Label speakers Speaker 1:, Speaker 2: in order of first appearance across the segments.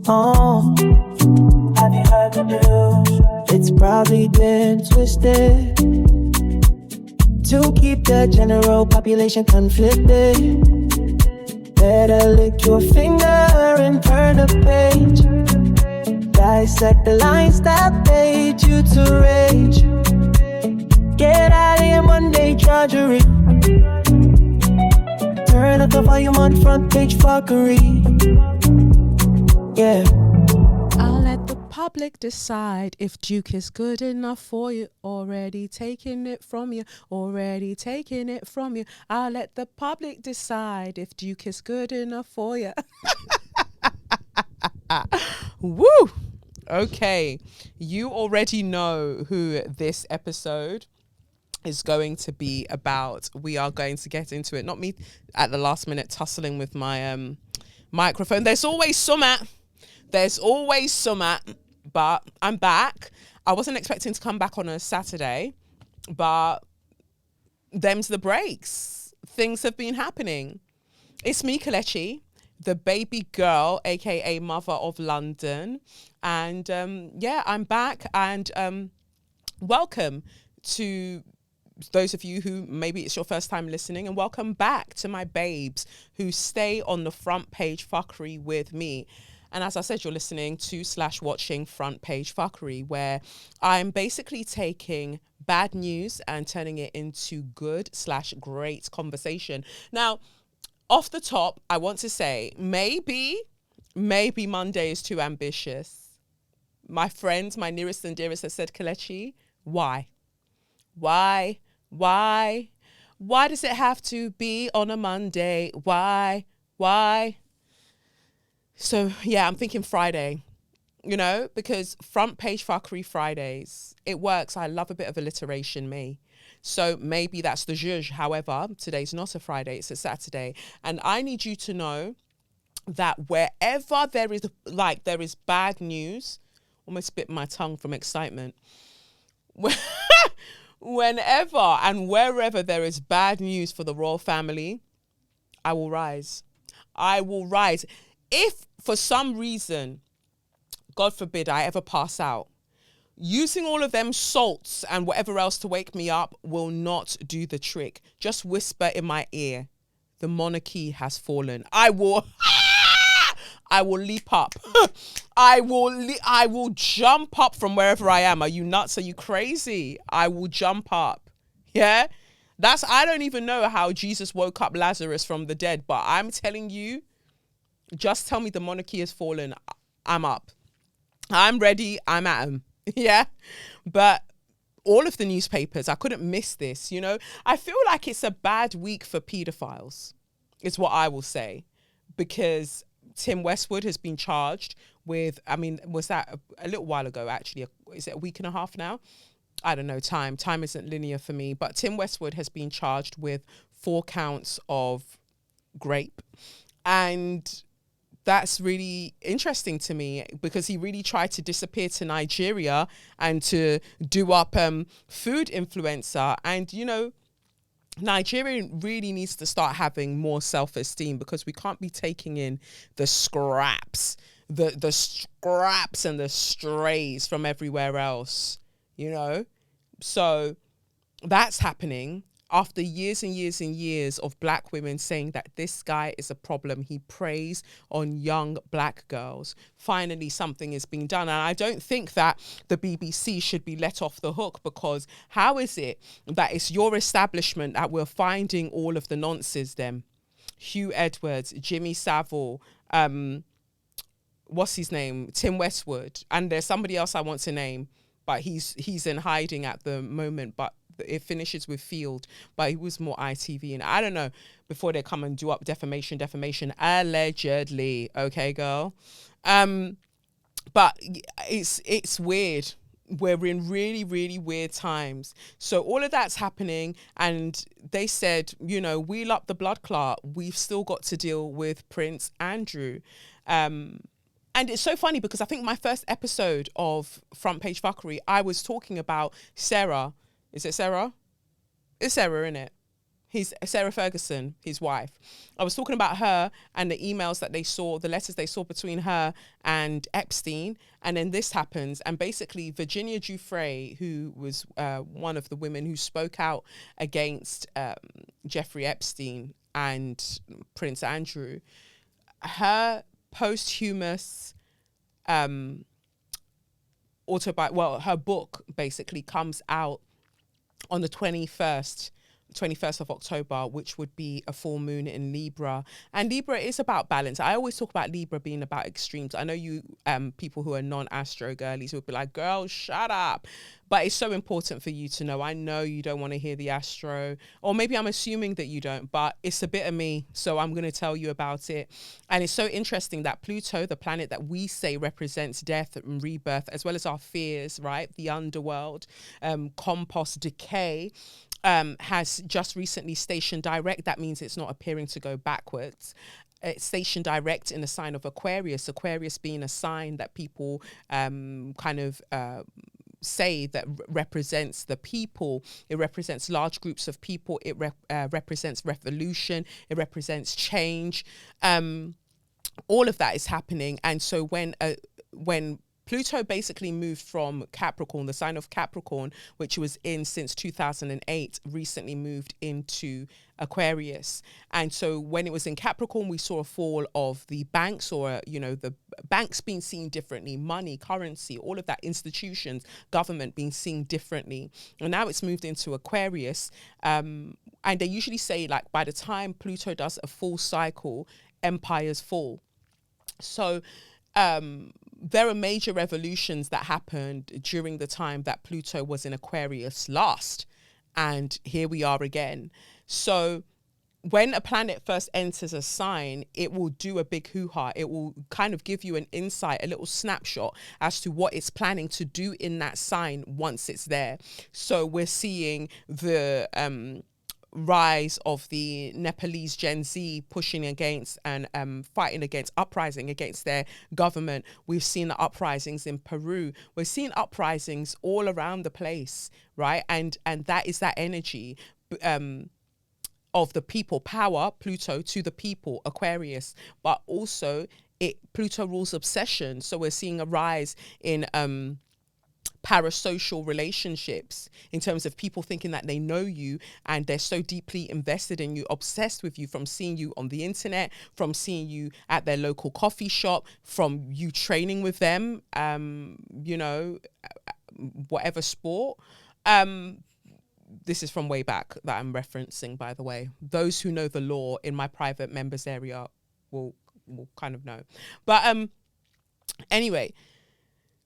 Speaker 1: Oh, have you heard the news? It's probably been twisted to keep the general population conflicted. Better lick your finger and turn the page. Dissect the lines that made you to rage. Get out of your Monday drudgery. Turn up the volume on front page fuckery. Yeah.
Speaker 2: I'll let the public decide if Duke is good enough for you. Already taking it from you. Already taking it from you. I'll let the public decide if Duke is good enough for you. Woo! Okay. You already know who this episode is going to be about. We are going to get into it. Not me at the last minute tussling with my microphone. There's always some, but I'm back. I wasn't expecting to come back on a Saturday, but them's the breaks. Things have been happening. It's me, Kelechi, the baby girl, aka Mother of London. And I'm back, and welcome to those of you who maybe it's your first time listening, and welcome back to my babes who stay on the front page fuckery with me. And as I said, you're listening to / watching Front Page Fuckery, where I'm basically taking bad news and turning it into good / great conversation. Now, off the top, I want to say maybe Monday is too ambitious. My friends, my nearest and dearest, have said, Kelechi, why? Why does it have to be on a Monday? Why? So, yeah, I'm thinking Friday, because Front Page Fuckery Fridays, it works. I love a bit of alliteration, me. So maybe that's the zhuzh. However, today's not a Friday, it's a Saturday. And I need you to know that wherever there is bad news, almost bit my tongue from excitement. Whenever and wherever there is bad news for the royal family, I will rise. If for some reason, God forbid, I ever pass out, using all of them salts and whatever else to wake me up will not do the trick. Just whisper in my ear, the monarchy has fallen. I will leap up. I will jump up from wherever I am. Are you nuts? Are you crazy? I will jump up. Yeah? I don't even know how Jesus woke up Lazarus from the dead, but I'm telling you, just tell me the monarchy has fallen. I'm up. I'm ready. I'm at him. Yeah? But all of the newspapers, I couldn't miss this, I feel like it's a bad week for pedophiles, is what I will say, because Tim Westwood has been charged with, was that a little while ago, actually? Is it a week and a half now? I don't know, time isn't linear for me, but Tim Westwood has been charged with 4 counts of grape. And that's really interesting to me, because he really tried to disappear to Nigeria and to do up food influencer. And, Nigeria really needs to start having more self-esteem, because we can't be taking in the scraps, the scraps and the strays from everywhere else, So that's happening after years and years and years of black women saying that this guy is a problem. He preys on young black girls. Finally, something is being done. And I don't think that the BBC should be let off the hook, because how is it that it's your establishment that we're finding all of the nonces then? Hugh Edwards, Jimmy Savile, what's his name? Tim Westwood. And there's somebody else I want to name, but he's in hiding at the moment, but it finishes with Field, but he was more ITV, and I don't know, before they come and do up defamation, allegedly, okay, girl. But it's weird. We're in really, really weird times. So all of that's happening, and they said, wheel up the blood clot. We've still got to deal with Prince Andrew. And it's so funny, because I think my first episode of Front Page Fuckery, I was talking about Sarah. Is it Sarah? It's Sarah, innit? Sarah Ferguson, his wife. I was talking about her and the emails that they saw, the letters they saw between her and Epstein. And then this happens. And basically, Virginia Giuffre, who was one of the women who spoke out against Jeffrey Epstein and Prince Andrew, her posthumous her book basically comes out on the 21st of October, which would be a full moon in Libra. And Libra is about balance. I always talk about Libra being about extremes. I know you people who are non-astro girlies would be like, girl, shut up. But it's so important for you to know. I know you don't want to hear the astro, or maybe I'm assuming that you don't, but it's a bit of me, so I'm going to tell you about it. And it's so interesting that Pluto, the planet that we say represents death and rebirth, as well as our fears, right? The underworld, compost, decay, has just recently stationed direct. That means it's not appearing to go backwards. It's stationed direct in the sign of Aquarius. Aquarius being a sign that people say that represents the people. It represents large groups of people. It represents revolution. It represents change. All of that is happening. And so when Pluto basically moved from Capricorn, the sign of Capricorn, which was in since 2008, recently moved into Aquarius. And so when it was in Capricorn, we saw a fall of the banks, or, the banks being seen differently, money, currency, all of that, institutions, government being seen differently. And now it's moved into Aquarius. And they usually say, like, by the time Pluto does a full cycle, empires fall. So, there are major revolutions that happened during the time that Pluto was in Aquarius last. And here we are again. So when a planet first enters a sign, it will do a big hoo-ha. It will kind of give you an insight, a little snapshot as to what it's planning to do in that sign once it's there. So we're seeing the rise of the Nepalese Gen Z pushing against and fighting against, uprising against their government. We've seen the uprisings in Peru. We're seeing uprisings all around the place, right? And that is that energy of the people, power, Pluto to the people, Aquarius, but also Pluto rules obsession. So we're seeing a rise in parasocial relationships, in terms of people thinking that they know you and they're so deeply invested in you, obsessed with you, from seeing you on the internet, from seeing you at their local coffee shop, from you training with them, whatever sport. This is from way back that I'm referencing, by the way. Those who know the law in my private members area will kind of know. But anyway,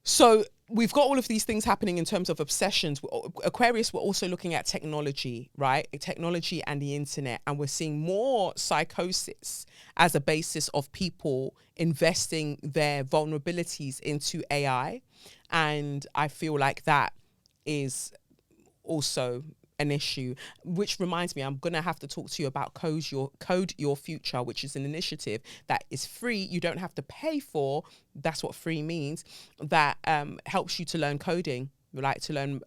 Speaker 2: so we've got all of these things happening in terms of obsessions. Aquarius, we're also looking at technology, right? Technology and the internet. And we're seeing more psychosis as a basis of people investing their vulnerabilities into AI. And I feel like that is also an issue, which reminds me, I'm going to have to talk to you about Code Your Future, which is an initiative that is free. You don't have to pay for. That's what free means. That helps you to learn coding, like to learn,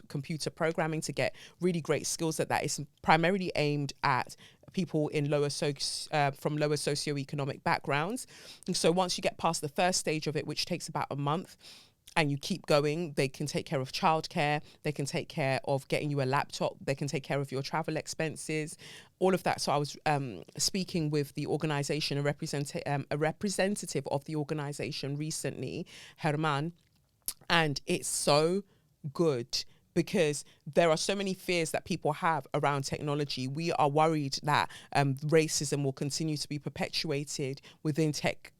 Speaker 2: computer programming, to get really great skills that is primarily aimed at people in from lower socioeconomic backgrounds. And so once you get past the first stage of it, which takes about a month, and you keep going, they can take care of childcare, they can take care of getting you a laptop, they can take care of your travel expenses, all of that. So I was speaking with the organization, a representative of the organization recently, Herman, and it's so good because there are so many fears that people have around technology. We are worried that racism will continue to be perpetuated within tech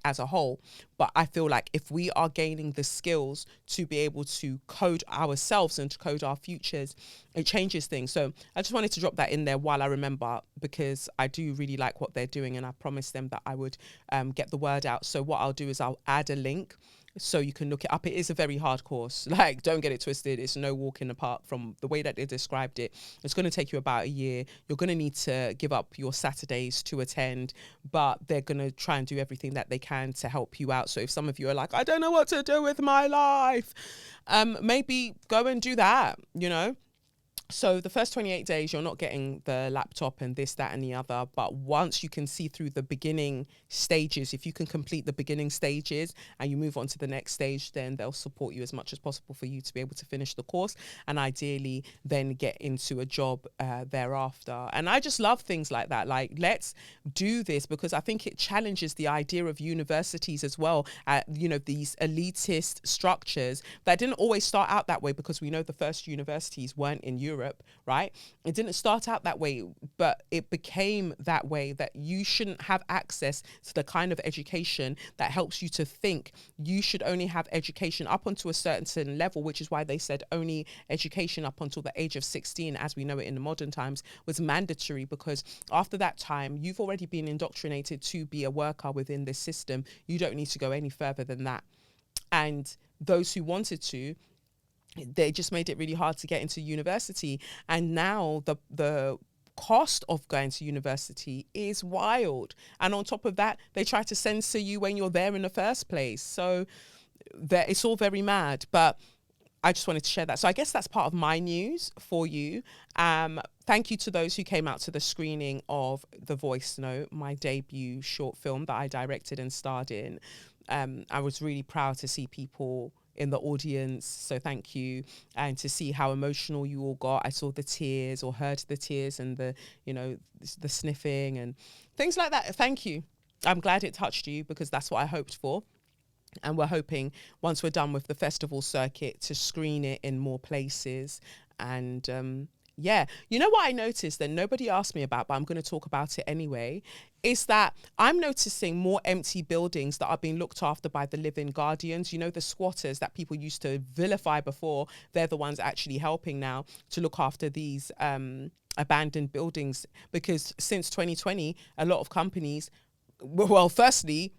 Speaker 2: as a whole. But I feel like if we are gaining the skills to be able to code ourselves and to code our futures, it changes things. So I just wanted to drop that in there while I remember, because I do really like what they're doing, and I promised them that I would get the word out. So what I'll do is I'll add a link so you can look it up. It is a very hard course. Like, don't get it twisted. It's no walk in the park. From the way that they described it, it's going to take you about a year. You're going to need to give up your Saturdays to attend, but they're going to try and do everything that they can to help you out. So if some of you are like, I don't know what to do with my life, maybe go and do that, So the first 28 days, you're not getting the laptop and this, that, and the other. But once you can see through the beginning stages, if you can complete the beginning stages and you move on to the next stage, then they'll support you as much as possible for you to be able to finish the course and ideally then get into a job thereafter. And I just love things like that. Like, let's do this, because I think it challenges the idea of universities as well. These elitist structures that didn't always start out that way, because we know the first universities weren't in Europe, right? It didn't start out that way, but it became that way, that you shouldn't have access to the kind of education that helps you to think. You should only have education up onto a certain level, which is why they said only education up until the age of 16, as we know it in the modern times, was mandatory, because after that time, you've already been indoctrinated to be a worker within this system. You don't need to go any further than that. And those who wanted to, they just made it really hard to get into university. And now the cost of going to university is wild. And on top of that, they try to censor you when you're there in the first place. So it's all very mad. But I just wanted to share that. So I guess that's part of my news for you. Thank you to those who came out to the screening of The Voice Note, my debut short film that I directed and starred in. I was really proud to see people in the audience, so thank you. And to see how emotional you all got. I saw the tears, or heard the tears, and the sniffing and things like that. Thank you. I'm glad it touched you, because that's what I hoped for. And we're hoping, once we're done with the festival circuit, to screen it in more places. And yeah, you know what I noticed that nobody asked me about, but I'm going to talk about it anyway, is that I'm noticing more empty buildings that are being looked after by the living guardians. You know, the squatters that people used to vilify before, they're the ones actually helping now to look after these abandoned buildings. Because since 2020, a lot of companies, well, firstly,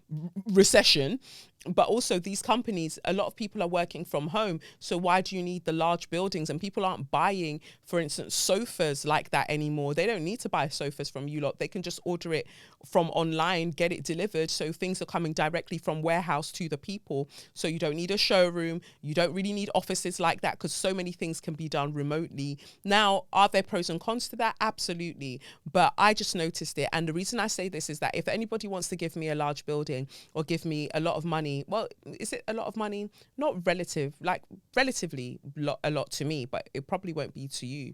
Speaker 2: recession, but also these companies, a lot of people are working from home. So why do you need the large buildings? And people aren't buying, for instance, sofas like that anymore. They don't need to buy sofas from you lot. They can just order it from online, get it delivered. So things are coming directly from warehouse to the people. So you don't need a showroom. You don't really need offices like that, because so many things can be done remotely. Now, are there pros and cons to that? Absolutely. But I just noticed it. And the reason I say this is that if anybody wants to give me a large building or give me a lot of money, well, is it a lot of money? Not relatively a lot to me, but it probably won't be to you.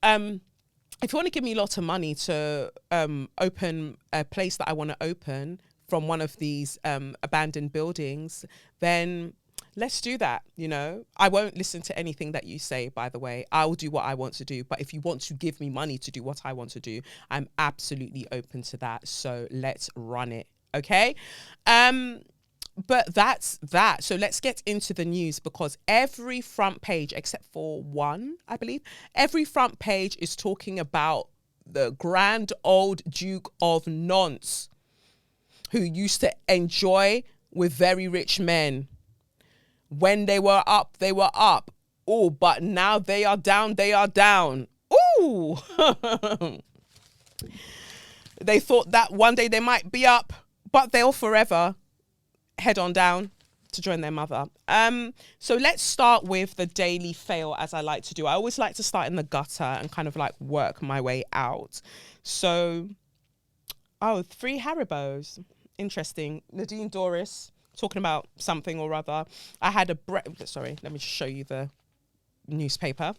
Speaker 2: If you want to give me lots of money to open a place that I want to open from one of these abandoned buildings, then let's do that. You know, I won't listen to anything that you say, by the way. I will do what I want to do. But if you want to give me money to do what I want to do, I'm absolutely open to that. So let's run it. Okay. But that's that. So let's get into the news, because every front page, except for one, I believe, every front page is talking about the grand old Duke of Nonce, who used to enjoy with very rich men. When they were up, they were up. Oh, but now they are down, they are down. Ooh. They thought that one day they might be up, but they'll forever head on down to join their mother. So let's start with the daily fail, as I like to do. I always like to start in the gutter and kind of like work my way out. So, 3 Haribos. Interesting. Nadine Dorries talking about something or other. I had sorry, let me just show you the newspaper.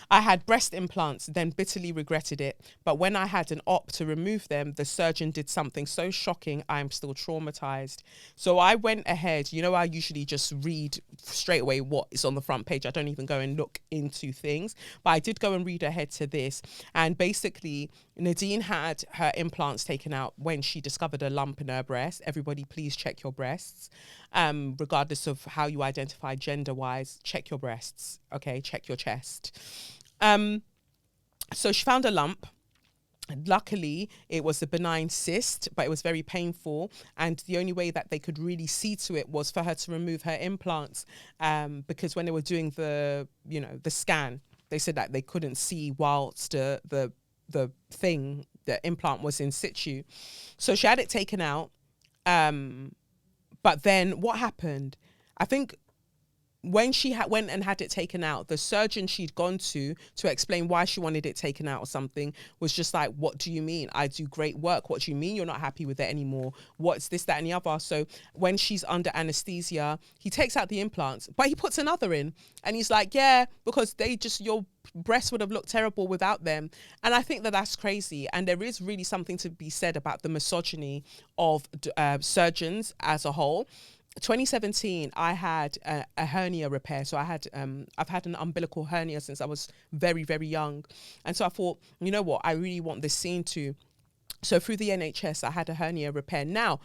Speaker 2: I had breast implants, then bitterly regretted it. But when I had an op to remove them, the surgeon did something so shocking, I am still traumatized. So I went ahead. You know, I usually just read straight away what is on the front page. I don't even go and look into things. But I did go and read ahead to this. And basically, Nadine had her implants taken out when she discovered a lump in her breast. Everybody, please check your breasts. Regardless of how you identify gender-wise, check your breasts, okay? Check your chest. So she found a lump. Luckily, it was a benign cyst, but it was very painful. And the only way that they could really see to it was for her to remove her implants, because when they were doing the scan, they said that they couldn't see whilst the implant was in situ. So she had it taken out. But then what happened? I think when she went and had it taken out, the surgeon she'd gone to explain why she wanted it taken out or something was just like, what do you mean? I do great work. What do you mean you're not happy with it anymore? What's this, that, and the other? So when she's under anesthesia, he takes out the implants, but he puts another in. And he's like, yeah, because your breasts would have looked terrible without them. And I think that that's crazy. And there is really something to be said about the misogyny of surgeons as a whole. 2017, I had a hernia repair. So I've had an umbilical hernia since I was very, very young. And so I thought, you know what, I really want this seen to. So through the NHS, I had a hernia repair. Now,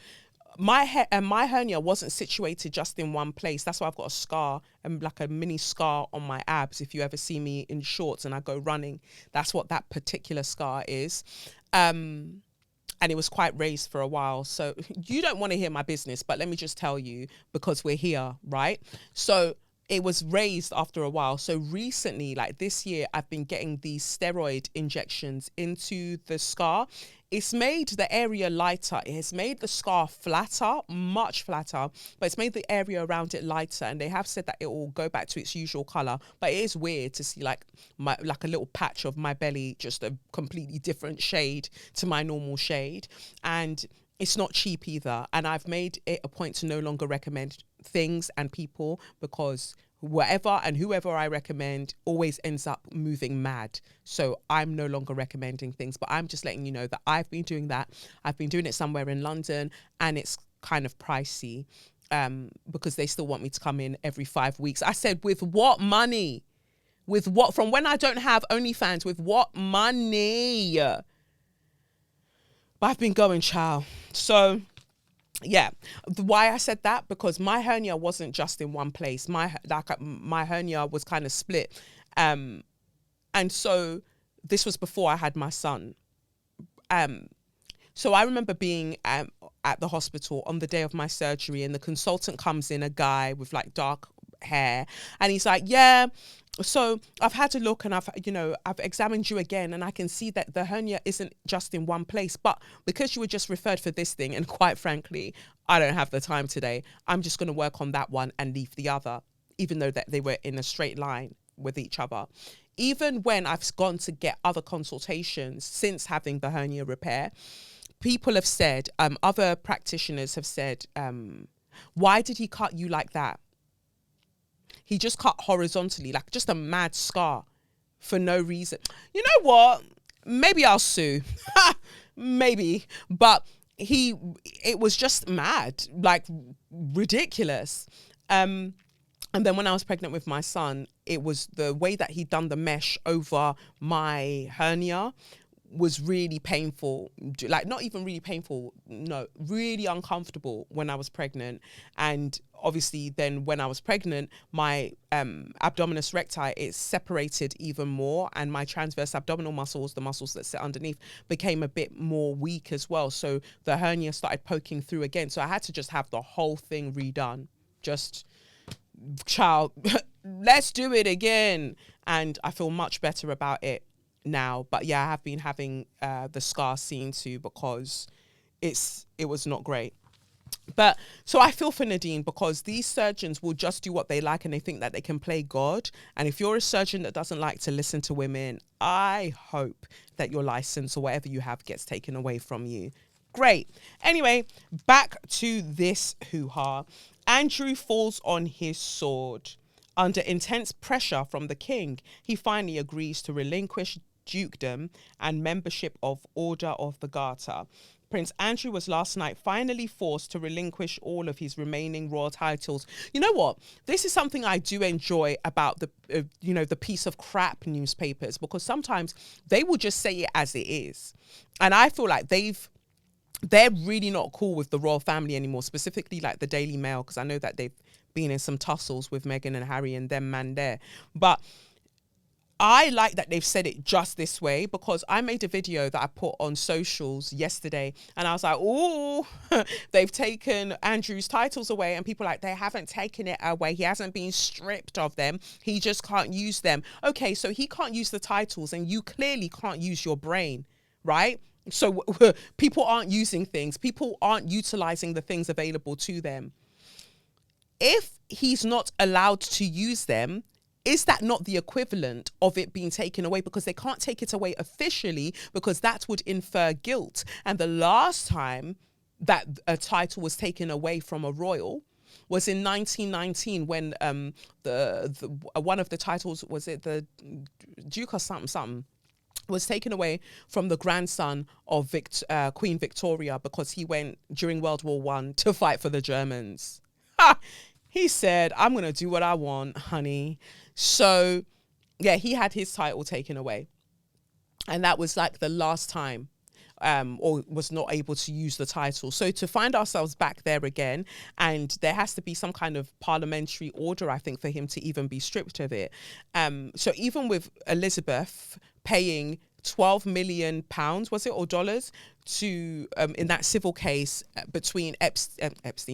Speaker 2: my hernia wasn't situated just in one place. That's why I've got a scar, like a mini scar on my abs. If you ever see me in shorts and I go running, that's what that particular scar is. And it was quite raised for a while. So you don't want to hear my business, but let me just tell you, because we're here, right? So it was raised after a while. So recently, like this year, I've been getting these steroid injections into the scar. It's made the area lighter. It has made the scar flatter, much flatter, but it's made the area around it lighter. And they have said that it will go back to its usual color. But it is weird to see like a little patch of my belly, just a completely different shade to my normal shade. And it's not cheap either. And I've made it a point to no longer recommend things and people, because whatever and whoever I recommend always ends up moving mad. So I'm no longer recommending things, but I'm just letting you know that I've been doing that. I've been doing it somewhere in London, and it's kind of pricey because they still want me to come in every 5 weeks. I said, with what money? With what? From when I don't have OnlyFans, with what money? But I've been going, child. So yeah, why I said that, because my hernia wasn't just in one place. My hernia was kind of split, and so this was before I had my son. So I remember being at the hospital on the day of my surgery, and the consultant comes in, a guy with like dark hair, and he's like, yeah, so I've had a look and I've examined you again, and I can see that the hernia isn't just in one place, but because you were just referred for this thing, and quite frankly, I don't have the time today, I'm just going to work on that one and leave the other, even though that they were in a straight line with each other. Even when I've gone to get other consultations since having the hernia repair, people have said, other practitioners have said, why did he cut you like that? He just cut horizontally, like just a mad scar for no reason. You know what? Maybe I'll sue. Maybe. But it was just mad, like ridiculous. And then when I was pregnant with my son, it was the way that he'd done the mesh over my hernia was really painful. Like, not even really painful, no, really uncomfortable when I was pregnant. And obviously then when I was pregnant, my abdominis recti, it separated even more, and my transverse abdominal muscles, the muscles that sit underneath, became a bit more weak as well. So the hernia started poking through again. So I had to just have the whole thing redone. Just, child, let's do it again. And I feel much better about it now. But yeah, I have been having the scar seen too, because it was not great. But so I feel for Nadine, because these surgeons will just do what they like, and they think that they can play God. And if you're a surgeon that doesn't like to listen to women, I hope that your license or whatever you have gets taken away from you. Great. Anyway, back to this hoo-ha. Andrew falls on his sword. Under intense pressure from the king, he finally agrees to relinquish dukedom and membership of Order of the Garter. Prince Andrew was last night finally forced to relinquish all of his remaining royal titles. You know what? This is something I do enjoy about the the piece of crap newspapers, because sometimes they will just say it as it is. And I feel like they're really not cool with the royal family anymore, specifically like the Daily Mail, because I know that they've been in some tussles with Meghan and Harry and them man there. But I like that they've said it just this way, because I made a video that I put on socials yesterday, and I was like, oh, they've taken Andrew's titles away, and people are like, they haven't taken it away. He hasn't been stripped of them. He just can't use them. Okay, so he can't use the titles, and you clearly can't use your brain, right? So people aren't using things. People aren't utilizing the things available to them. if he's not allowed to use them, is that not the equivalent of it being taken away? Because they can't take it away officially, because that would infer guilt. And the last time that a title was taken away from a royal was in 1919, when the one of the titles, was it the Duke or something, was taken away from the grandson of Queen Victoria, because he went during World War One to fight for the Germans. He said, I'm going to do what I want, honey. So, yeah, he had his title taken away. And that was like the last time, or was not able to use the title. So to find ourselves back there again, and there has to be some kind of parliamentary order, I think, for him to even be stripped of it. So even with Elizabeth paying £12 million, was it, or dollars, to in that civil case between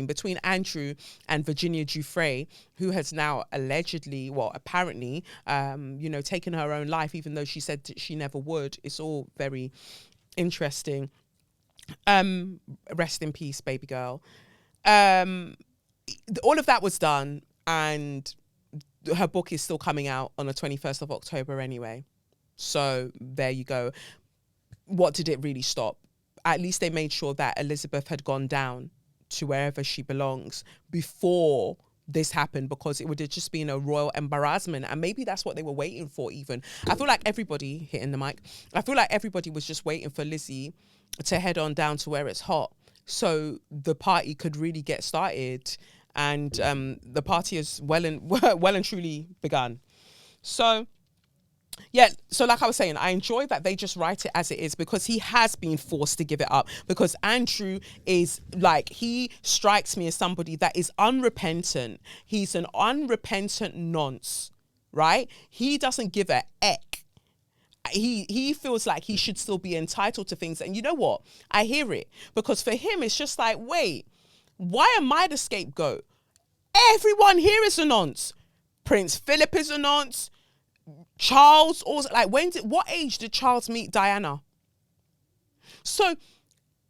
Speaker 2: between Andrew and Virginia Giuffre, who has now allegedly, well, apparently, taken her own life, even though she said that she never would. It's all very interesting. Rest in peace, baby girl. All of that was done, and her book is still coming out on the 21st of October anyway. So there you go. What did it really stop? At least they made sure that Elizabeth had gone down to wherever she belongs before this happened, because it would have just been a royal embarrassment. And maybe that's what they were waiting for even. I feel like everybody, hitting the mic, I feel like everybody was just waiting for Lizzie to head on down to where it's hot, so the party could really get started. And the party has well and truly begun. So, yeah, so like I was saying, I enjoy that they just write it as it is, because he has been forced to give it up. Because Andrew is like, he strikes me as somebody that is unrepentant. He's an unrepentant nonce, right? He doesn't give a eck. He feels like he should still be entitled to things. And you know what? I hear it, because for him, it's just like, wait, why am I the scapegoat? Everyone here is a nonce. Prince Philip is a nonce. Charles also, like, what age did Charles meet Diana? So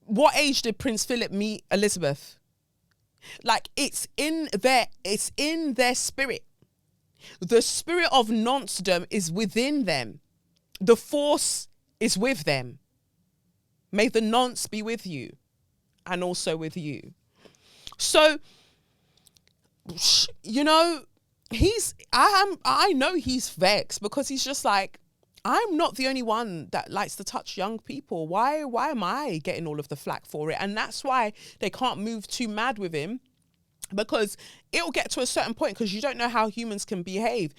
Speaker 2: what age did Prince Philip meet Elizabeth? Like, it's in their spirit. The spirit of nonce-dom is within them. The force is with them. May the nonce be with you, and also with you. So, I know he's vexed, because he's just like, I'm not the only one that likes to touch young people. Why am I getting all of the flack for it? And that's why they can't move too mad with him, because it'll get to a certain point, because you don't know how humans can behave,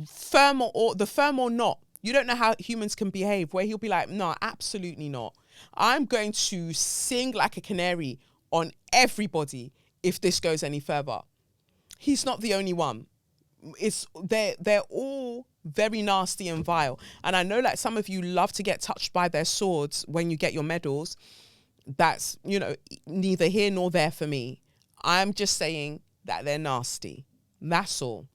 Speaker 2: firm or not. You don't know how humans can behave, where he'll be like, no, absolutely not. I'm going to sing like a canary on everybody if this goes any further. He's not the only one. They're all very nasty and vile. And I know that some of you love to get touched by their swords when you get your medals. That's, neither here nor there for me. I'm just saying that they're nasty. That's all.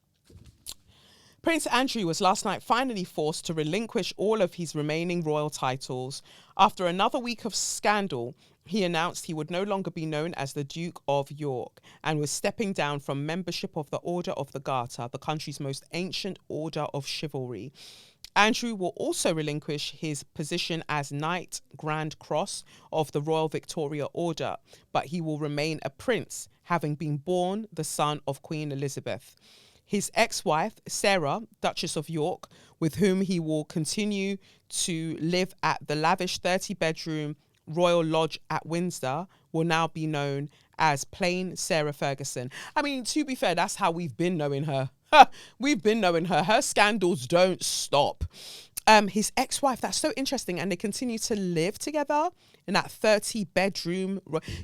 Speaker 2: Prince Andrew was last night finally forced to relinquish all of his remaining royal titles. After another week of scandal, he announced he would no longer be known as the Duke of York, and was stepping down from membership of the Order of the Garter, the country's most ancient order of chivalry. Andrew will also relinquish his position as Knight Grand Cross of the Royal Victoria Order, but he will remain a prince, having been born the son of Queen Elizabeth. His ex-wife, Sarah, Duchess of York, with whom he will continue to live at the lavish 30-bedroom Royal Lodge at Windsor, will now be known as plain Sarah Ferguson. I mean, to be fair, that's how we've been knowing her. We've been knowing her. Her scandals don't stop. His ex-wife, that's so interesting. And they continue to live together in that 30-bedroom.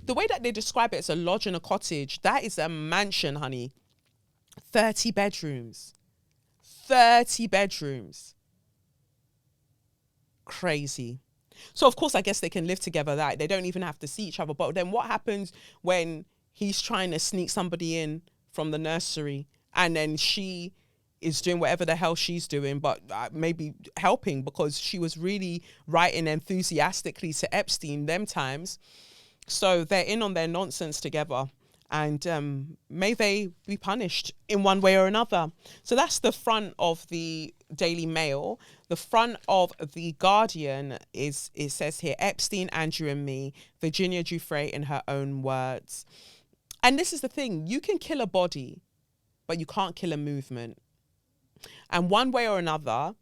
Speaker 2: The way that they describe it as a lodge and a cottage, that is a mansion, honey. 30 bedrooms. 30 bedrooms. Crazy. So, of course, I guess they can live together. That they don't even have to see each other. But then what happens when he's trying to sneak somebody in from the nursery, and then she is doing whatever the hell she's doing, but maybe helping, because she was really writing enthusiastically to Epstein them times. So they're in on their nonsense together. and may they be punished in one way or another. So that's the front of the Daily Mail. The front of the Guardian it says here, Epstein, Andrew and me, Virginia Giuffre in her own words. And this is the thing, you can kill a body, but you can't kill a movement. And one way or another,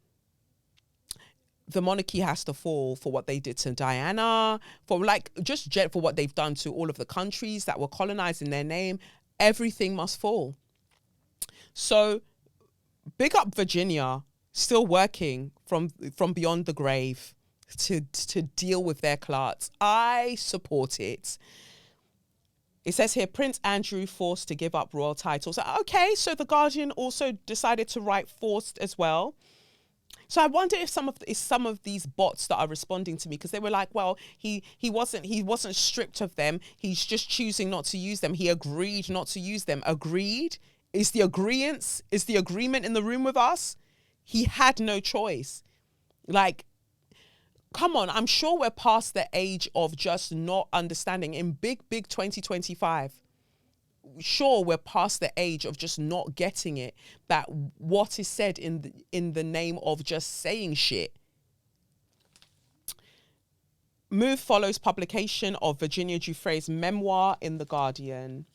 Speaker 2: the monarchy has to fall for what they did to Diana, for what they've done to all of the countries that were colonized in their name. Everything must fall. So big up Virginia, still working from beyond the grave to deal with their clots. I support it. It says here, Prince Andrew forced to give up royal titles. Okay, so the Guardian also decided to write forced as well. So I wonder if some of these bots that are responding to me, because they were like, well, he wasn't stripped of them. He's just choosing not to use them. He agreed not to use them. Agreed? Is the agreement in the room with us? He had no choice. Like, come on, I'm sure we're past the age of just not understanding. In big 2025, sure, we're past the age of just not getting it, that what is said in the name of just saying shit. Move follows publication of Virginia Giuffre's memoir in The Guardian.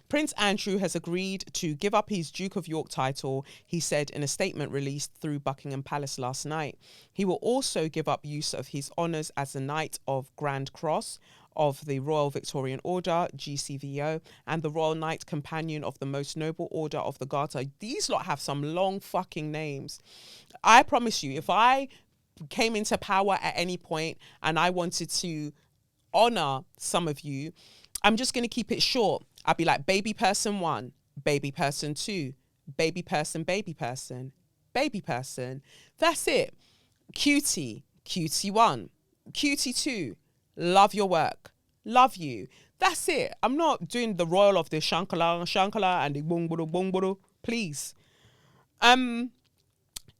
Speaker 2: Prince Andrew has agreed to give up his Duke of York title, he said in a statement released through Buckingham Palace last night. He will also give up use of his honours as a Knight of Grand Cross of the Royal Victorian Order, GCVO, and the Royal Knight Companion of the Most Noble Order of the Garter. These lot have some long fucking names. I promise you, if I came into power at any point and I wanted to honour some of you, I'm just going to keep it short. I'd be like, baby person 1, baby person 2, baby person, baby person, baby person. That's it. Cutie 1, cutie 2, love your work, love you. That's it. I'm not doing the royal of the shankala and the bongboro, please.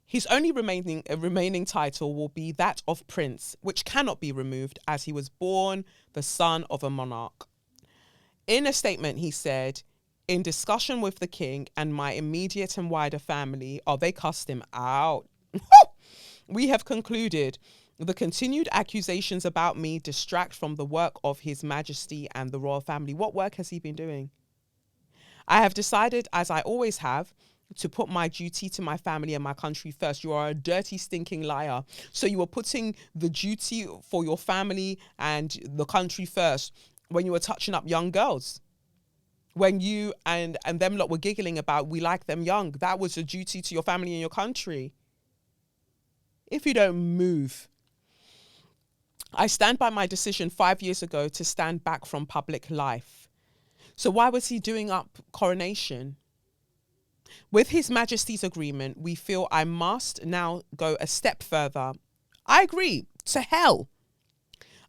Speaker 2: His only remaining title will be that of Prince, which cannot be removed as he was born the son of a monarch. In a statement, he said, in discussion with the king and my immediate and wider family, they cussed him out. We have concluded the continued accusations about me distract from the work of His Majesty and the royal family. What work has he been doing? I have decided, as I always have, to put my duty to my family and my country first. You are a dirty, stinking liar. So you were putting the duty for your family and the country first when you were touching up young girls. When you and them lot were giggling about, we like them young. That was a duty to your family and your country. If you don't move. I stand by my decision 5 years ago to stand back from public life. So why was he doing up coronation? With His Majesty's agreement, we feel I must now go a step further. I agree. To hell.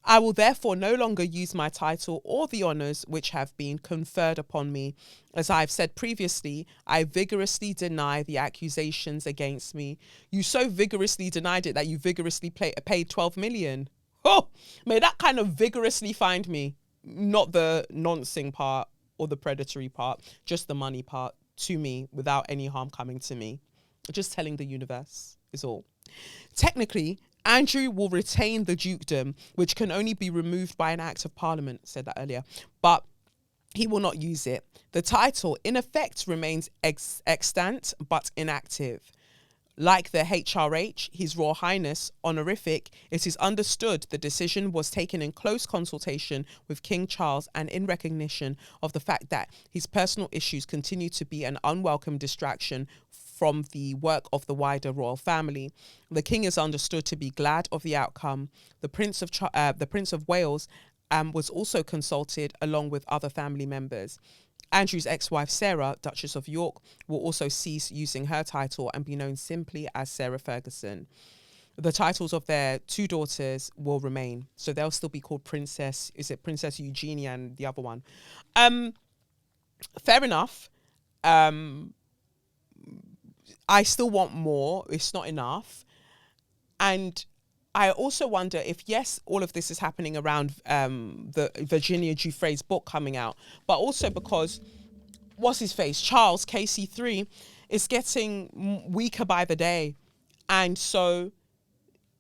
Speaker 2: I will therefore no longer use my title or the honours which have been conferred upon me. As I have said previously, I vigorously deny the accusations against me. You so vigorously denied it that you vigorously paid 12 million. Oh, may that kind of vigorously find me. Not the nonsing part or the predatory part, just the money part to me without any harm coming to me. Just telling the universe is all. Technically, Andrew will retain the dukedom, which can only be removed by an act of parliament, said that earlier, but he will not use it. The title, in effect, remains extant, but inactive. Like the HRH, His Royal Highness, honorific, it is understood the decision was taken in close consultation with King Charles and in recognition of the fact that his personal issues continue to be an unwelcome distraction from the work of the wider royal family. The king is understood to be glad of the outcome. The Prince of Wales was also consulted along with other family members. Andrew's ex-wife Sarah, Duchess of York, will also cease using her title and be known simply as Sarah Ferguson. The titles of their 2 daughters will remain, so they'll still be called Princess. Is it Princess Eugenia and the other one? Fair enough. I still want more. It's not enough. And I also wonder if, yes, all of this is happening around the Virginia Giuffre's book coming out, but also because, what's his face? Charles, KC3, is getting weaker by the day. And so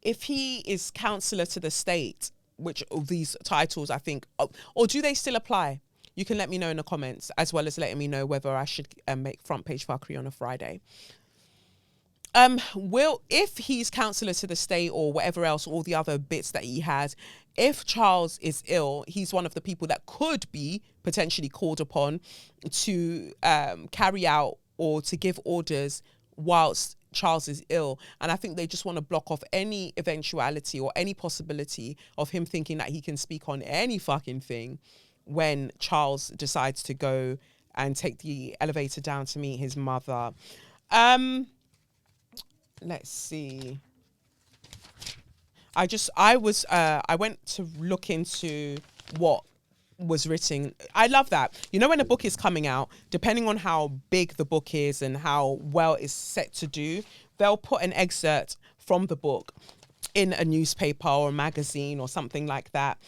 Speaker 2: if he is counselor to the state, which of these titles I think, or do they still apply? You can let me know in the comments, as well as letting me know whether I should make front page Fxckery on a Friday. If he's counselor to the state or whatever else, all the other bits that he has, if Charles is ill, he's one of the people that could be potentially called upon to carry out or to give orders whilst Charles is ill. And I think they just want to block off any eventuality or any possibility of him thinking that he can speak on any fucking thing when Charles decides to go and take the elevator down to meet his mother. Let's see. I went to look into what was written. I love that. You know, when a book is coming out, depending on how big the book is and how well it's set to do, they'll put an excerpt from the book in a newspaper or a magazine or something like that.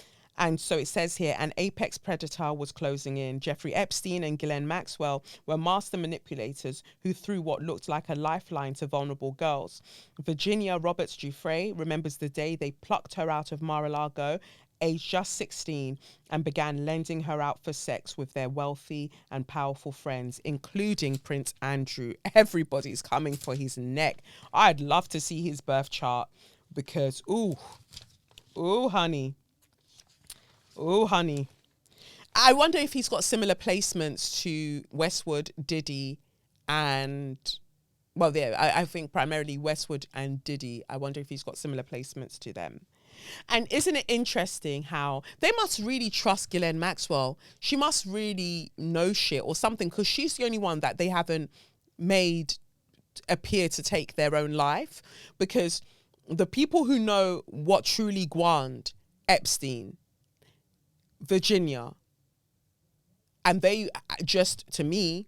Speaker 2: And so it says here, an apex predator was closing in. Jeffrey Epstein and Ghislaine Maxwell were master manipulators who threw what looked like a lifeline to vulnerable girls. Virginia Roberts Giuffre remembers the day they plucked her out of Mar-a-Lago, aged just 16, and began lending her out for sex with their wealthy and powerful friends, including Prince Andrew. Everybody's coming for his neck. I'd love to see his birth chart because, ooh, honey. Oh, honey. I wonder if he's got similar placements to Westwood, Diddy, and, well, yeah, I think primarily Westwood and Diddy. I wonder if he's got similar placements to them. And isn't it interesting how they must really trust Ghislaine Maxwell? She must really know shit or something, because she's the only one that they haven't made appear to take their own life. Because the people who know what truly guanned Epstein, Virginia, and they just, to me,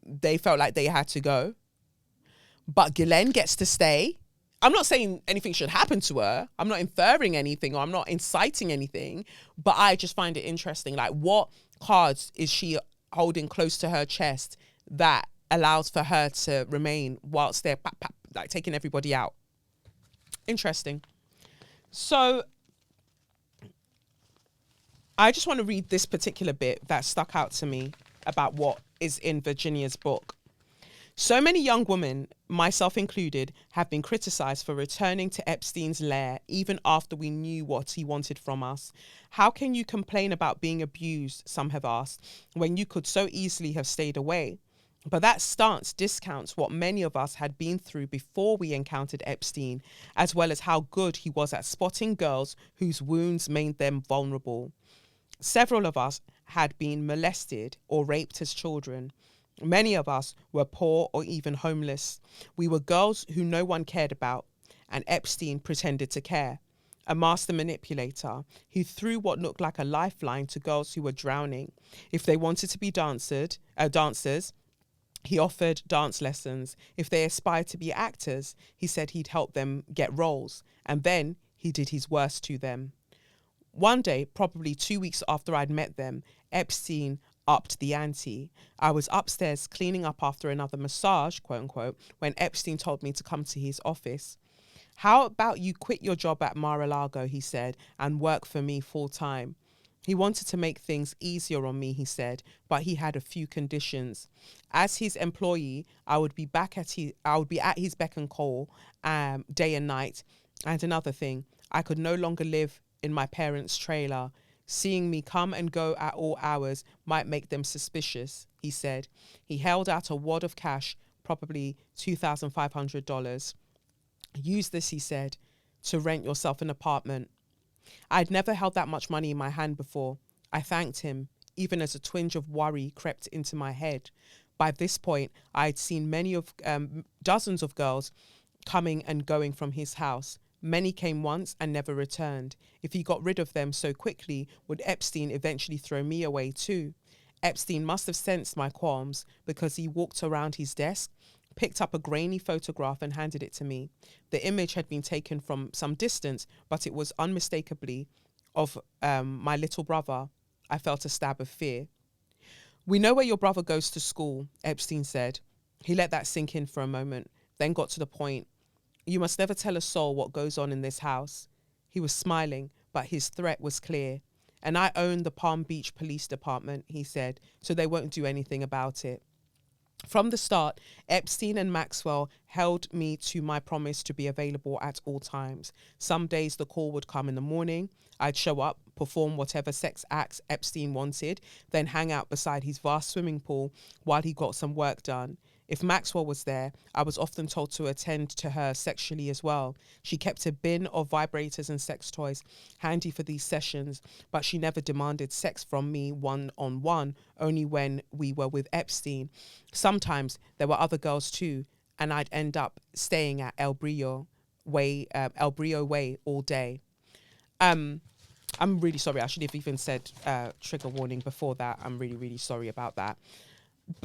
Speaker 2: they felt like they had to go. But Ghislaine gets to stay. I'm not saying anything should happen to her. I'm not inferring anything or I'm not inciting anything, but I just find it interesting. Like, what cards is she holding close to her chest that allows for her to remain whilst they're like taking everybody out? Interesting. So I just want to read this particular bit that stuck out to me about what is in Virginia's book. So many young women, myself included, have been criticized for returning to Epstein's lair even after we knew what he wanted from us. How can you complain about being abused, some have asked, when you could so easily have stayed away? But that stance discounts what many of us had been through before we encountered Epstein, as well as how good he was at spotting girls whose wounds made them vulnerable. Several of us had been molested or raped as children. Many of us were poor or even homeless. We were girls who no one cared about, and Epstein pretended to care. A master manipulator who threw what looked like a lifeline to girls who were drowning. If they wanted to be dancers, he offered dance lessons. If they aspired to be actors, he said he'd help them get roles, and then he did his worst to them. One day, probably 2 weeks after I'd met them, Epstein upped the ante. I was upstairs cleaning up after another massage, quote unquote, when Epstein told me to come to his office. How about you quit your job at Mar-a-Lago, he said, and work for me full time. He wanted to make things easier on me, he said, but he had a few conditions. As his employee, I would be at his beck and call day and night. And another thing, I could no longer live in my parents' trailer. Seeing me come and go at all hours might make them suspicious, he said. He held out a wad of cash, probably $2,500. Use this, he said, to rent yourself an apartment. I'd never held that much money in my hand before. I thanked him, even as a twinge of worry crept into my head. By this point, I had seen dozens of girls coming and going from his house. Many came once and never returned. If he got rid of them so quickly, would Epstein eventually throw me away too? Epstein must have sensed my qualms because he walked around his desk, picked up a grainy photograph and handed it to me. The image had been taken from some distance, but it was unmistakably of my little brother. I felt a stab of fear. "We know where your brother goes to school," Epstein said. He let that sink in for a moment, then got to the point. "You must never tell a soul what goes on in this house." He was smiling, but his threat was clear. "And I own the Palm Beach Police Department," he said, "so they won't do anything about it." From the start, Epstein and Maxwell held me to my promise to be available at all times. Some days the call would come in the morning. I'd show up, perform whatever sex acts Epstein wanted, then hang out beside his vast swimming pool while he got some work done. If Maxwell was there, I was often told to attend to her sexually as well. She kept a bin of vibrators and sex toys handy for these sessions, but she never demanded sex from me one-on-one, only when we were with Epstein. Sometimes there were other girls too, and I'd end up staying at El Brillo Way all day. I'm really sorry. I should have even said trigger warning before that. I'm really, really sorry about that.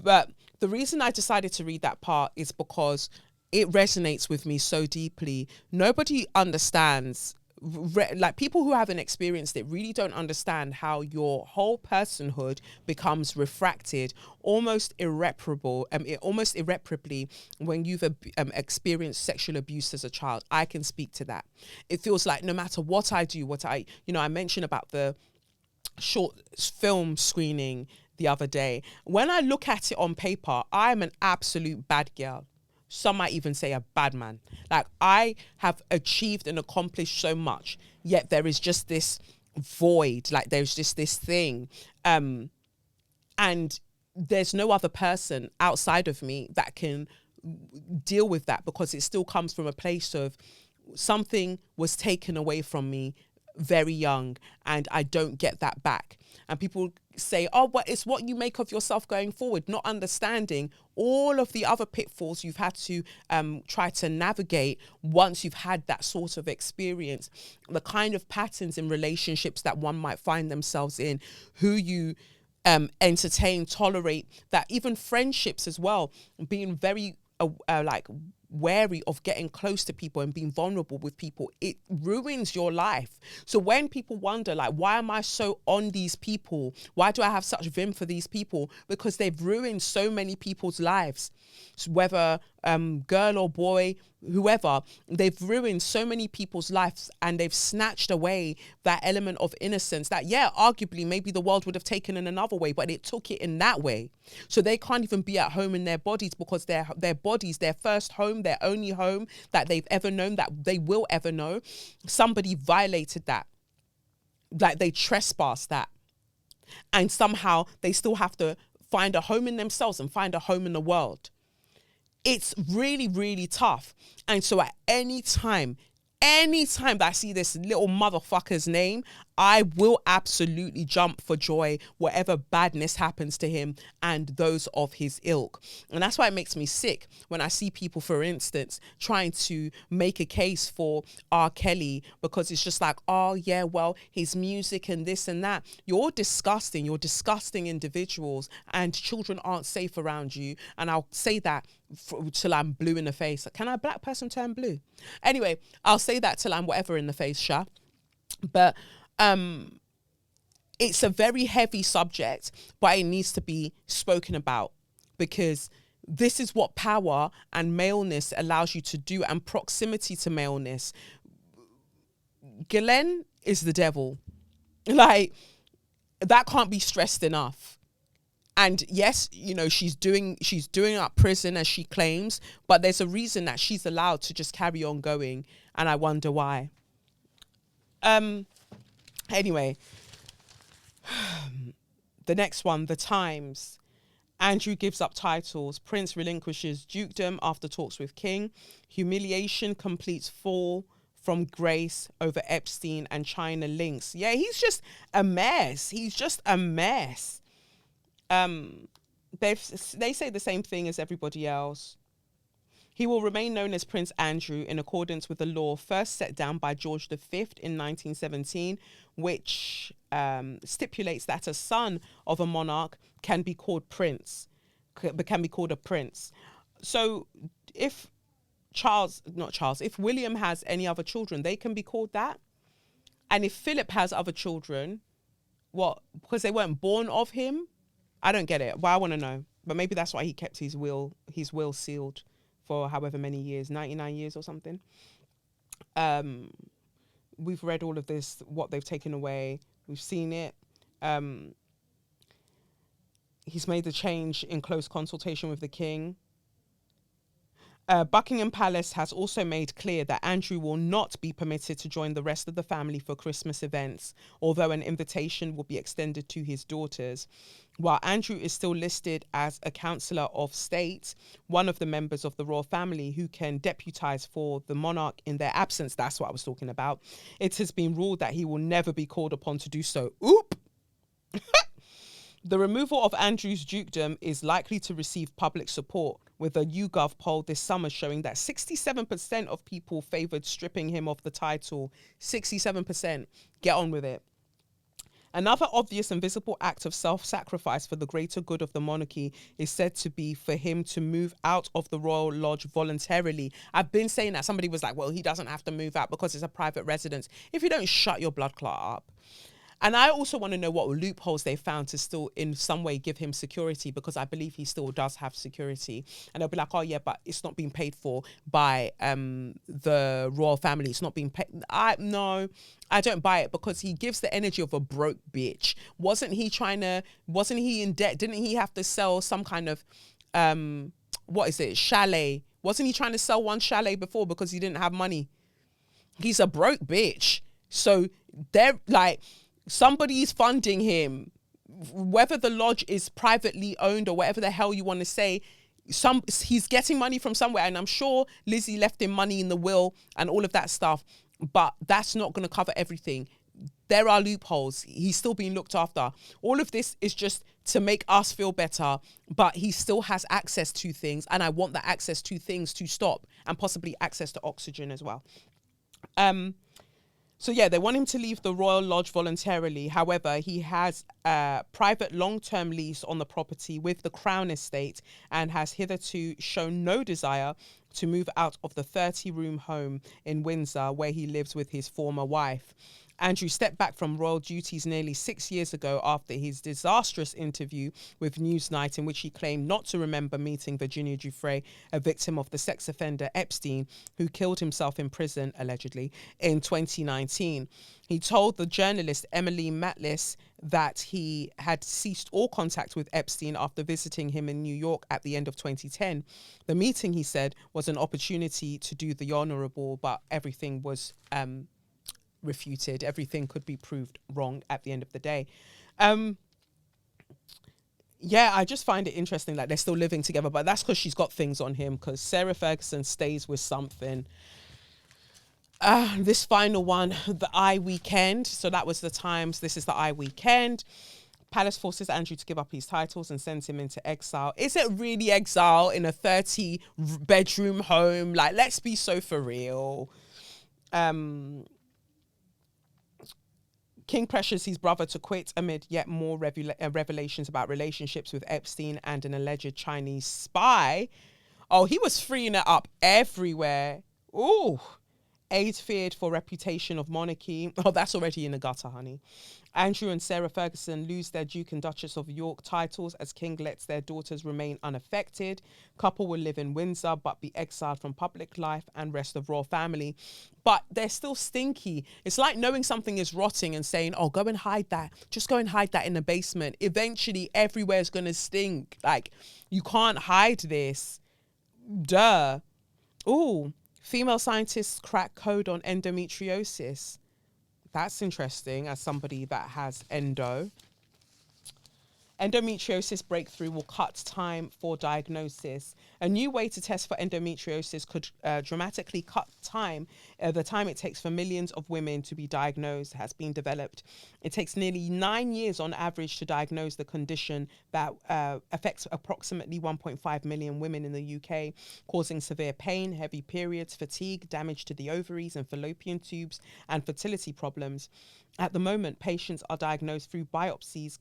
Speaker 2: But the reason I decided to read that part is because it resonates with me so deeply. Nobody understands, like people who haven't experienced it really don't understand how your whole personhood becomes refracted, almost irreparably when you've experienced sexual abuse as a child. I can speak to that. It feels like no matter what I do, I mentioned about the short film screening the other day. When I look at it on paper, I'm an absolute bad girl. Some might even say a bad man. Like, I have achieved and accomplished so much, yet there is just this void. Like, there's just this thing. And there's no other person outside of me that can deal with that, because it still comes from a place of something was taken away from me very young and I don't get that back. And people say, oh, but it's what you make of yourself going forward, not understanding all of the other pitfalls you've had to try to navigate once you've had that sort of experience, the kind of patterns in relationships that one might find themselves in, who you entertain, tolerate, that even friendships as well, being very wary of getting close to people and being vulnerable with people, it ruins your life. So when people wonder, like, why am I so on these people? Why do I have such vim for these people? Because they've ruined so many people's lives, whether girl or boy, whoever, they've ruined so many people's lives, and they've snatched away that element of innocence that, yeah, arguably maybe the world would have taken in another way, but it took it in that way. So they can't even be at home in their bodies, because their bodies, their first home, their only home that they've ever known, that they will ever know, somebody violated that. Like, they trespassed that. And somehow they still have to find a home in themselves and find a home in the world. It's really, really tough. And so at any time that I see this little motherfucker's name, I will absolutely jump for joy whatever badness happens to him and those of his ilk. And that's why it makes me sick when I see people, for instance, trying to make a case for R. Kelly, because it's just like, oh yeah, well, his music and this and that. You're disgusting individuals, and children aren't safe around you. And I'll say that till I'm blue in the face. Can a black person turn blue? Anyway, I'll say that till I'm whatever in the face, Sha. But it's a very heavy subject, but it needs to be spoken about, because this is what power and maleness allows you to do, and proximity to maleness. Ghislaine is the devil. Like, that can't be stressed enough. And yes, you know, she's doing up prison, as she claims, but there's a reason that she's allowed to just carry on going, and I wonder why. Anyway, the next one, The Times. Andrew gives up titles. Prince relinquishes dukedom after talks with King. Humiliation completes fall from grace over Epstein and China links. Yeah, he's just a mess. They say the same thing as everybody else. He will remain known as Prince Andrew in accordance with the law first set down by George V in 1917, which stipulates that a son of a monarch can be called a prince. So if if William has any other children, they can be called that. And if Philip has other children, what? Because they weren't born of him? I don't get it. Well, I want to know. But maybe that's why he kept his will sealed for however many years, 99 years or something. We've read all of this, what they've taken away. We've seen it. He's made the change in close consultation with the king. Buckingham Palace has also made clear that Andrew will not be permitted to join the rest of the family for Christmas events, although an invitation will be extended to his daughters. While Andrew is still listed as a councillor of state, one of the members of the royal family who can deputise for the monarch in their absence, that's what I was talking about, it has been ruled that he will never be called upon to do so. Oop! The removal of Andrew's dukedom is likely to receive public support, with a YouGov poll this summer showing that 67% of people favoured stripping him of the title. 67%. Get on with it. Another obvious and visible act of self-sacrifice for the greater good of the monarchy is said to be for him to move out of the Royal Lodge voluntarily. I've been saying that. Somebody was like, well, he doesn't have to move out because it's a private residence. If you don't shut your blood clot up. And I also want to know what loopholes they found to still in some way give him security, because I believe he still does have security. And they'll be like, oh yeah, but it's not being paid for by the royal family. It's not being paid. No, I don't buy it, because he gives the energy of a broke bitch. Wasn't he in debt? Didn't he have to sell some kind of, chalet? Wasn't he trying to sell one chalet before because he didn't have money? He's a broke bitch. So they're like, somebody's funding him, whether the lodge is privately owned or whatever the hell you want to say. He's getting money from somewhere, and I'm sure Lizzie left him money in the will and all of that stuff, but that's not going to cover everything. There are loopholes. He's still being looked after. All of this is just to make us feel better, but he still has access to things, and I want the access to things to stop, and possibly access to oxygen as well. So yeah, they want him to leave the Royal Lodge voluntarily. However, he has a private long-term lease on the property with the Crown Estate and has hitherto shown no desire to move out of the 30-room home in Windsor where he lives with his former wife. Andrew stepped back from royal duties nearly 6 years ago after his disastrous interview with Newsnight, in which he claimed not to remember meeting Virginia Giuffre, a victim of the sex offender Epstein, who killed himself in prison, allegedly, in 2019. He told the journalist Emily Matlis that he had ceased all contact with Epstein after visiting him in New York at the end of 2010. The meeting, he said, was an opportunity to do the honourable, but everything was refuted. Everything could be proved wrong at the end of the day. Yeah, I just find it interesting that they're still living together, but that's because she's got things on him, because Sarah Ferguson stays with something. This final one, the I Weekend. So that was the Times. This is the I Weekend. Palace forces Andrew to give up his titles and sends him into exile. Is it really exile in a 30-bedroom home? Like, let's be so for real. King pressures his brother to quit amid yet more revelations about relationships with Epstein and an alleged Chinese spy. Oh, he was freeing it up everywhere. Ooh. Aid feared for reputation of monarchy. Oh, that's already in the gutter, honey. Andrew and Sarah Ferguson lose their Duke and Duchess of York titles as King lets their daughters remain unaffected. Couple will live in Windsor but be exiled from public life and rest of royal family. But they're still stinky. It's like knowing something is rotting and saying, oh, go and hide that. Just go and hide that in the basement. Eventually, everywhere's going to stink. Like, you can't hide this. Duh. Ooh. Female scientists crack code on endometriosis. That's interesting as somebody that has endo. Endometriosis breakthrough will cut time for diagnosis. A new way to test for endometriosis could dramatically cut the time it takes for millions of women to be diagnosed has been developed. It takes nearly 9 years on average to diagnose the condition that affects approximately 1.5 million women in the UK, causing severe pain, heavy periods, fatigue, damage to the ovaries and fallopian tubes, and fertility problems. At the moment, patients are diagnosed through biopsies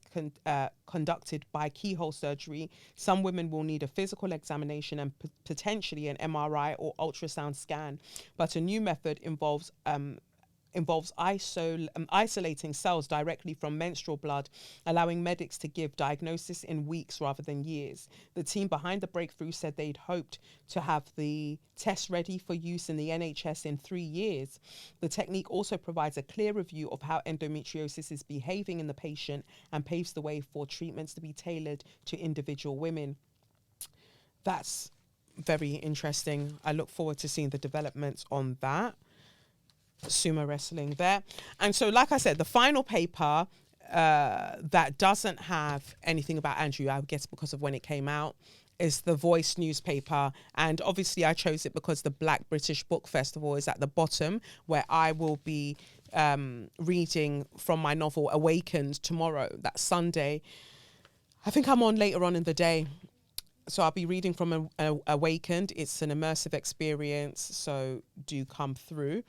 Speaker 2: conducted by keyhole surgery. Some women will need a physical examination and potentially an MRI or ultrasound scan. But a new method involves isolating cells directly from menstrual blood, allowing medics to give diagnosis in weeks rather than years. The team behind the breakthrough said they'd hoped to have the test ready for use in the NHS in 3 years. The technique also provides a clear review of how endometriosis is behaving in the patient and paves the way for treatments to be tailored to individual women. That's very interesting. I look forward to seeing the developments on that. Sumo wrestling there. And so, like I said, the final paper that doesn't have anything about Andrew, I guess because of when it came out, is the Voice newspaper. And obviously I chose it because the Black British Book Festival is at the bottom, where I will be reading from my novel Awakened tomorrow, that's Sunday. I think I'm on later on in the day. So I'll be reading from Awakened. It's an immersive experience, so do come through.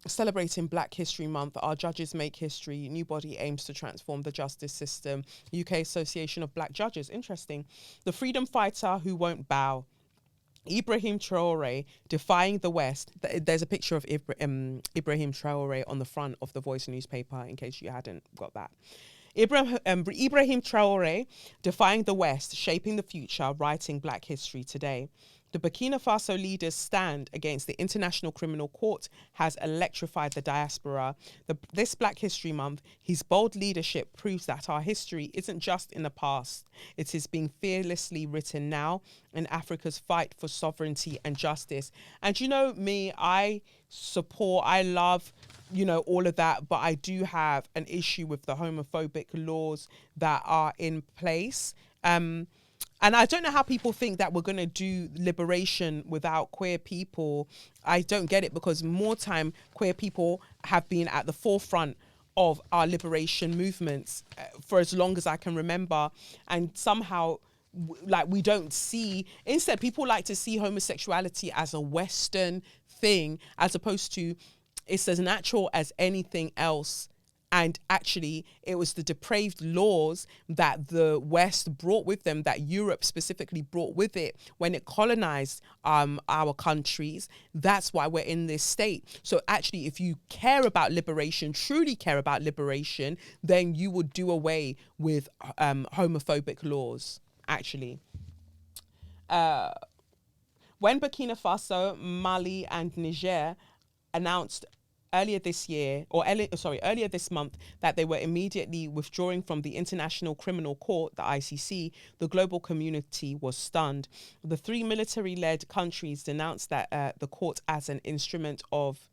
Speaker 2: Celebrating Black History Month, our judges make history. New body aims to transform the justice system. UK Association of Black Judges. Interesting. The freedom fighter who won't bow. Ibrahim Traore defying the West. There's a picture of Ibrahim Traore on the front of the Voice newspaper, in case you hadn't got that. Ibrahim Traore defying the West, shaping the future, writing Black history today. The Burkina Faso leader's stand against the International Criminal Court has electrified the diaspora. This Black History Month, his bold leadership proves that our history isn't just in the past. It is being fearlessly written now in Africa's fight for sovereignty and justice. And you know me, I love, all of that, but I do have an issue with the homophobic laws that are in place. And I don't know how people think that we're going to do liberation without queer people. I don't get it, because more time queer people have been at the forefront of our liberation movements for as long as I can remember. And somehow, we don't see, instead people like to see homosexuality as a Western thing, as opposed to it's as natural as anything else. And actually, it was the depraved laws that the West brought with them, that Europe specifically brought with it when it colonized our countries. That's why we're in this state. So actually, if you care about liberation, truly care about liberation, then you would do away with homophobic laws, actually. When Burkina Faso, Mali, and Niger announced earlier this month, that they were immediately withdrawing from the International Criminal Court, the ICC, the global community was stunned. The 3 military-led countries denounced that the court as an instrument of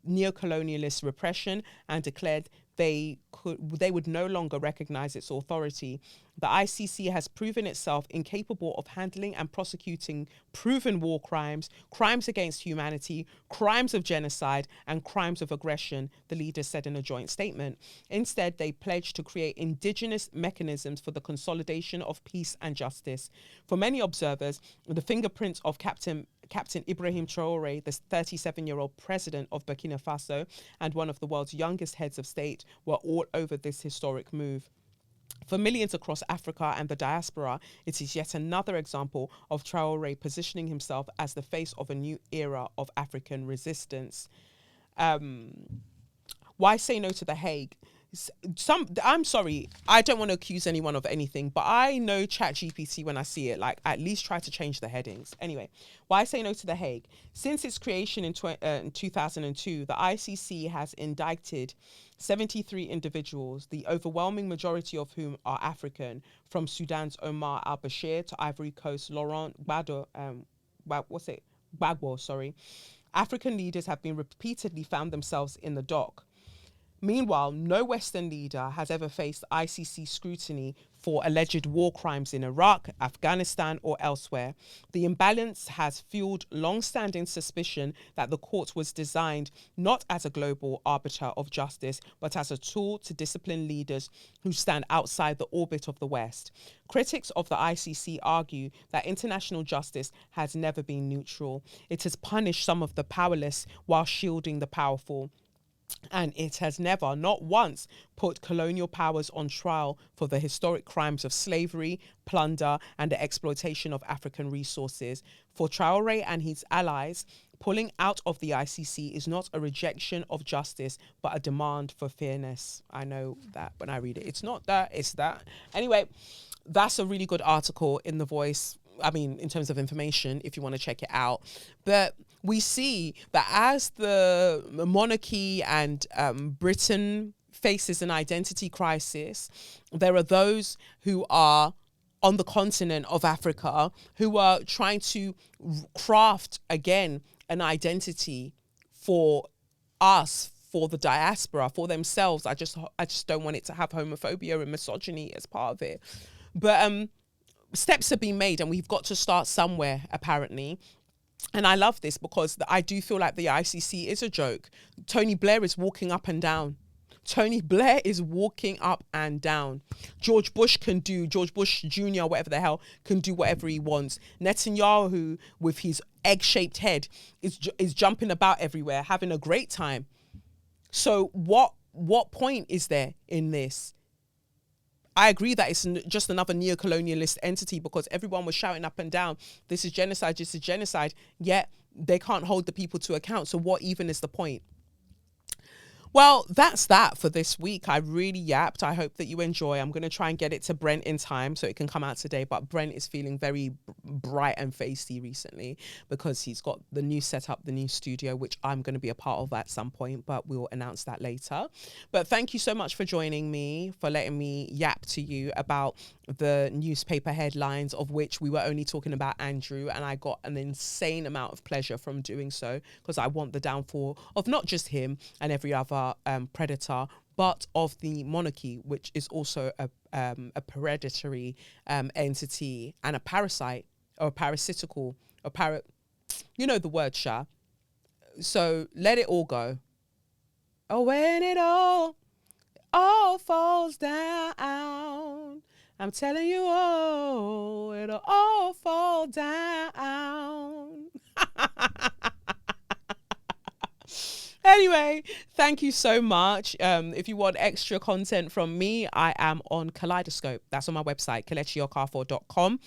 Speaker 2: neocolonialist repression and declared they would no longer recognize its authority. The ICC has proven itself incapable of handling and prosecuting proven war crimes, crimes against humanity, crimes of genocide, and crimes of aggression, the leaders said in a joint statement. Instead, they pledged to create indigenous mechanisms for the consolidation of peace and justice. For many observers, the fingerprints of Captain Ibrahim Traore, the 37-year-old president of Burkina Faso and one of the world's youngest heads of state, were all over this historic move. For millions across Africa and the diaspora, it is yet another example of Traore positioning himself as the face of a new era of African resistance. Why say no to The Hague? I'm sorry, I don't want to accuse anyone of anything, but I know ChatGPT when I see it. At least try to change the headings. Anyway, why say no to The Hague? Since its creation in 2002, the ICC has indicted 73 individuals, the overwhelming majority of whom are African, from Sudan's Omar al-Bashir to Ivory Coast's Laurent Gbagbo. African leaders have been repeatedly found themselves in the dock. Meanwhile, no Western leader has ever faced ICC scrutiny for alleged war crimes in Iraq, Afghanistan, or elsewhere. The imbalance has fueled long-standing suspicion that the court was designed not as a global arbiter of justice, but as a tool to discipline leaders who stand outside the orbit of the West. Critics of the ICC argue that international justice has never been neutral. It has punished some of the powerless while shielding the powerful. And it has never, not once, put colonial powers on trial for the historic crimes of slavery, plunder, and the exploitation of African resources. For Traoré and his allies, pulling out of the ICC is not a rejection of justice, but a demand for fairness. I know that when I read it, it's not that, it's that. Anyway, that's a really good article in The Voice. I mean, in terms of information, if you want to check it out. But we see that as the monarchy and Britain faces an identity crisis, there are those who are on the continent of Africa who are trying to craft again an identity for us, for the diaspora, for themselves. I just don't want it to have homophobia and misogyny as part of it. But steps have been made, and we've got to start somewhere, apparently. And I love this because I do feel like the ICC is a joke. Tony Blair is walking up and down. Tony Blair is walking up and down. George Bush Jr., whatever the hell, can do whatever he wants. Netanyahu, with his egg-shaped head, is jumping about everywhere, having a great time. So what point is there in this? I agree that it's just another neo-colonialist entity, because everyone was shouting up and down, this is genocide, yet they can't hold the people to account. So what even is the point? Well, that's that for this week. I really yapped. I hope that you enjoy. I'm going to try and get it to Brent in time so it can come out today. But Brent is feeling very bright and feisty recently because he's got the new setup, the new studio, which I'm going to be a part of at some point, but we'll announce that later. But thank you so much for joining me, for letting me yap to you about the newspaper headlines, of which we were only talking about Andrew, and I got an insane amount of pleasure from doing so, because I want the downfall of not just him and every other predator, but of the monarchy, which is also a predatory entity and a parasite, or parasitical, or you know the word, Sha. So let it all go. Oh, when it all falls down, I'm telling you, oh, it'll all fall down. Anyway, thank you so much. If you want extra content from me, I am on Kaleidoscope. That's on my website, kelechiokafo.com.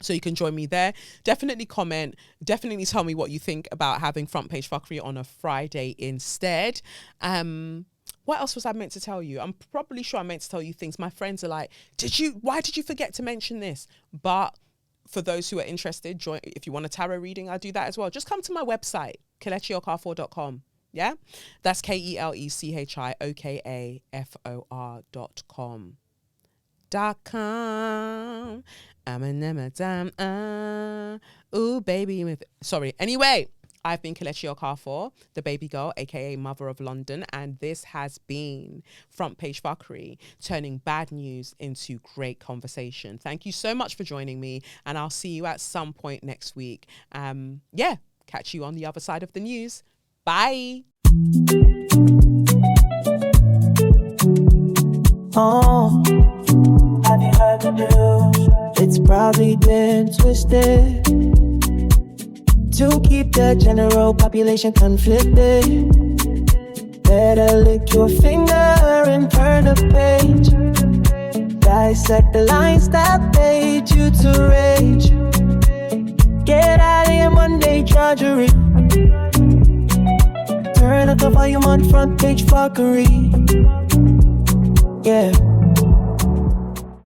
Speaker 2: So you can join me there. Definitely comment. Definitely tell me what you think about having Front Page Fuckery on a Friday instead. What else was I meant to tell you? I'm probably sure I meant to tell you things. My friends are like, why did you forget to mention this? But for those who are interested, join. If you want a tarot reading, I do that as well. Just come to my website, kelechiokafo.com. Yeah, that's KELECHIOKAFOR.com. I'm a nemadam. Ooh, baby. Sorry. Anyway, I've been Kelechi Okafor, the baby girl, aka Mother of London, and this has been Front Page Fuckery, turning bad news into great conversation. Thank you so much for joining me, and I'll see you at some point next week. Catch you on the other side of the news. Bye.
Speaker 1: Oh, have you heard the news? It's probably been twisted to keep the general population conflicted. Better lick your finger and turn the page. Dissect the lines that made you to rage. Get out of your Monday drudgery. Turn up the volume on Front Page Fuckery. Yeah.